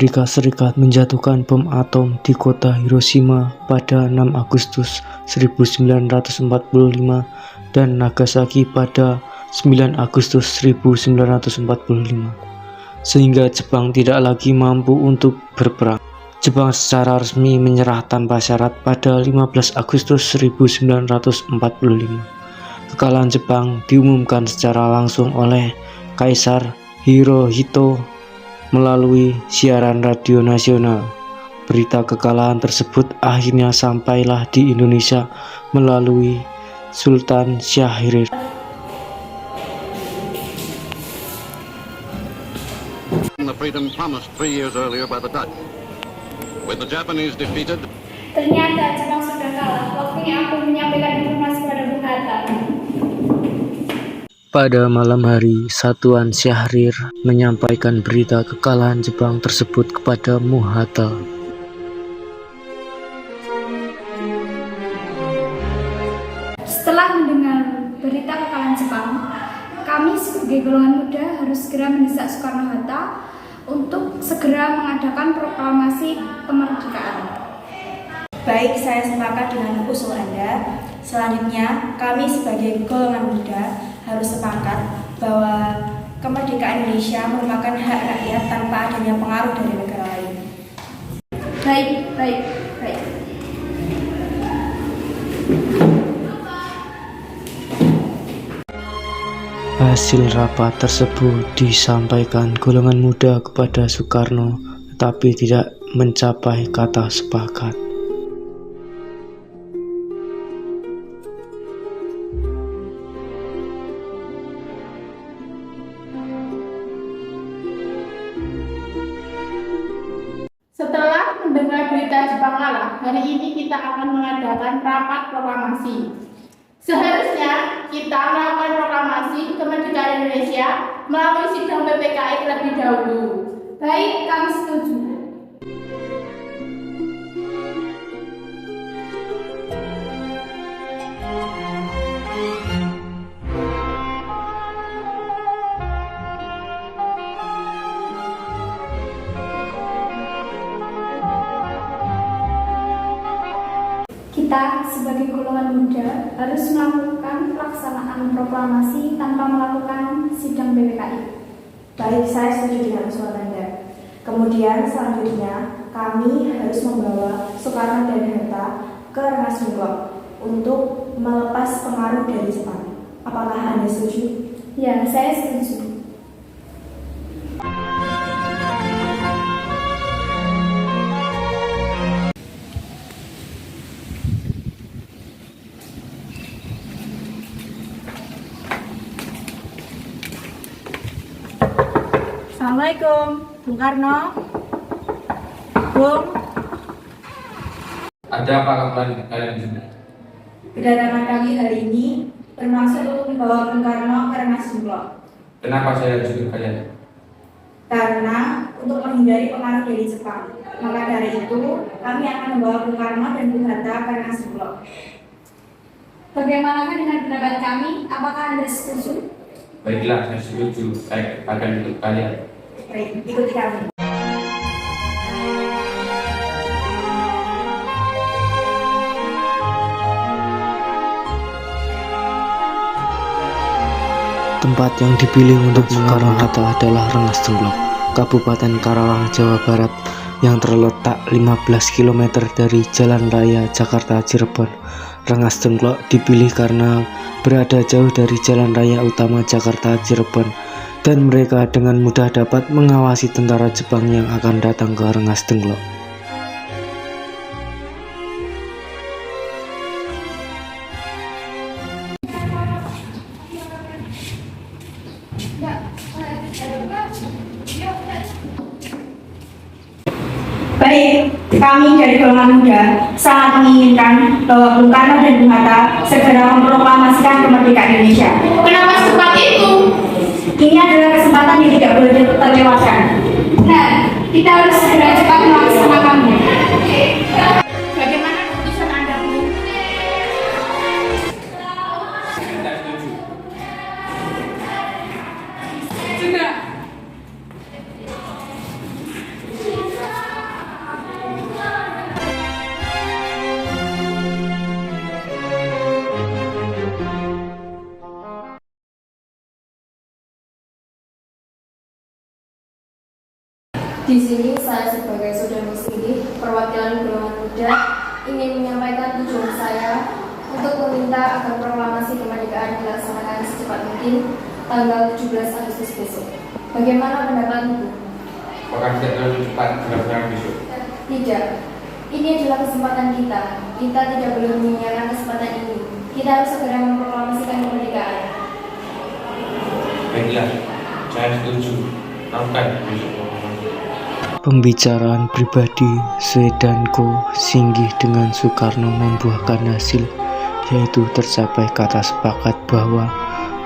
Amerika Serikat menjatuhkan bom atom di kota Hiroshima pada 6 Agustus 1945 dan Nagasaki pada 9 Agustus 1945, sehingga Jepang tidak lagi mampu untuk berperang. Jepang secara resmi menyerah tanpa syarat pada 15 Agustus 1945. Kekalahan Jepang diumumkan secara langsung oleh Kaisar Hirohito melalui siaran radio nasional. Berita kekalahan tersebut akhirnya sampailah di Indonesia melalui Sultan Syahrir. The freedom promised 3 years earlier by the Dutch. With the Japanese defeated, ternyata Jepang sudah kalah. Waktunya aku menyampaikan informasi pada Bung Hatta. Pada malam hari, Satuan Syahrir menyampaikan berita kekalahan Jepang tersebut kepada Muhatta. Setelah mendengar berita kekalahan Jepang, kami sebagai golongan muda harus segera mendesak Soekarno-Hatta untuk segera mengadakan proklamasi kemerdekaan. Baik, saya sepakat dengan usul Anda. Selanjutnya, kami sebagai golongan muda harus sepakat bahwa kemerdekaan Indonesia merupakan hak rakyat tanpa adanya pengaruh dari negara lain. Baik. Hasil rapat tersebut disampaikan golongan muda kepada Soekarno, tetapi tidak mencapai kata sepakat. Setelah mendengar berita Jepang kalah, hari ini kita akan mengadakan rapat proklamasi. Seharusnya kita melakukan proklamasi kemerdekaan Indonesia melalui sidang PPKI terlebih dahulu. Baik, kami setuju. Kita sebagai golongan muda harus melakukan pelaksanaan proklamasi tanpa melakukan sidang PPKI. Baik, saya setuju dengan usul Anda. Kemudian selanjutnya, kami harus membawa Soekarno dan Hatta ke Rengas Dengklok untuk melepas pengaruh dari Jepang. Apakah Anda setuju? Ya, saya setuju. Assalamualaikum, Bung Karno. Bung, ada apa kalian di sini? kedatangan kami hari ini bermaksud untuk membawa Bung Karno ke Rengas Dengklok. Kenapa saya disuruh kalian? Karena untuk menghindari pengaruh dari Jepang. Maka dari itu, kami akan membawa Bung Karno dan Bung Hatta ke Rengas Dengklok. Bagaimanakah dengan pendapat kami? Apakah Anda setuju? Baiklah, saya setuju. Baik, akan ikut kalian. Baik, ikuti kami. Tempat yang dipilih untuk Soekarno-Hatta adalah Rengas Dengklok, Kabupaten Karawang, Jawa Barat, yang terletak 15 km dari Jalan Raya Jakarta Cirebon. Rengas Dengklok dipilih karena berada jauh dari jalan raya utama Jakarta Cirebon, dan mereka dengan mudah dapat mengawasi tentara Jepang yang akan datang ke Rengas Dengklok. Baik, kami dari golongan muda sangat menginginkan bahwa Bung Karno dan Bung Hatta segera memproklamasikan kemerdekaan Indonesia. Kenapa secepat itu? Ini adalah kesempatan yang tidak boleh terlewatkan. Nah, kita harus segera cepat melaksanakannya. Bagaimana keputusan Anda, Bu? Saya setuju. Juga. Di sini saya sebagai saudara muslim perwakilan golongan muda ingin menyampaikan tujuan saya untuk meminta agar proklamasi kemerdekaan dilaksanakan secepat mungkin tanggal 17 Agustus besok. Bagaimana pendapat Ibu? Apakah tidak terlalu cepat dilaksanakan besok? Tidak. Ini adalah kesempatan kita. Kita tidak boleh menyia-nyiakan kesempatan ini. Kita harus segera memproklamasikan kemerdekaan. Baiklah, saya setuju. Lakukan besok proklamasi. Pembicaraan pribadi Swedanko Singgih dengan Soekarno membuahkan hasil, yaitu tercapai kata sepakat bahwa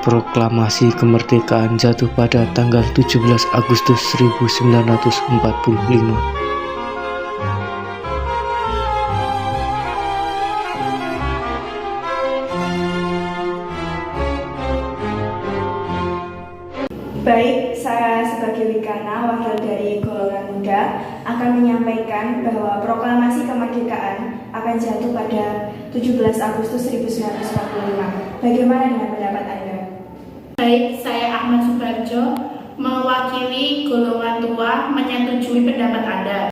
proklamasi kemerdekaan jatuh pada tanggal 17 Agustus 1945. Baik, saya sebagai Wikana, wakil dari golongan muda, akan menyampaikan bahwa proklamasi kemerdekaan akan jatuh pada 17 Agustus 1945. Bagaimana dengan pendapat Anda? Baik, saya Ahmad Subarjo, mewakili golongan tua menyetujui pendapat Anda.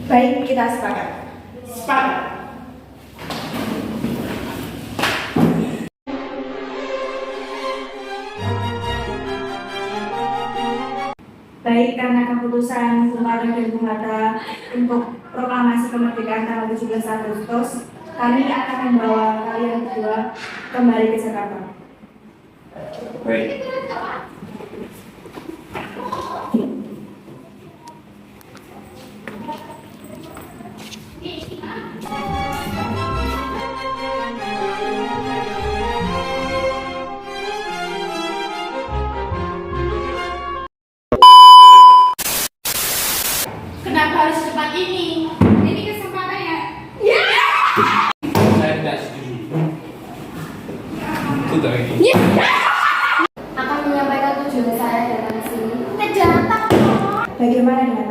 Baik, kita sepakat. Sepakat. Baik, karena keputusan Bung Karno dan Bung Hatta untuk proklamasi kemerdekaan tanggal 17 Agustus, kami akan membawa kalian berdua kembali ke Jakarta. Baik. Kenapa harus cepat ini? Ini kesempatannya. Saya tidak setuju. Itu tadi. Akan menyampaikan tujuan saya datang ke sini. Bagaimana dengan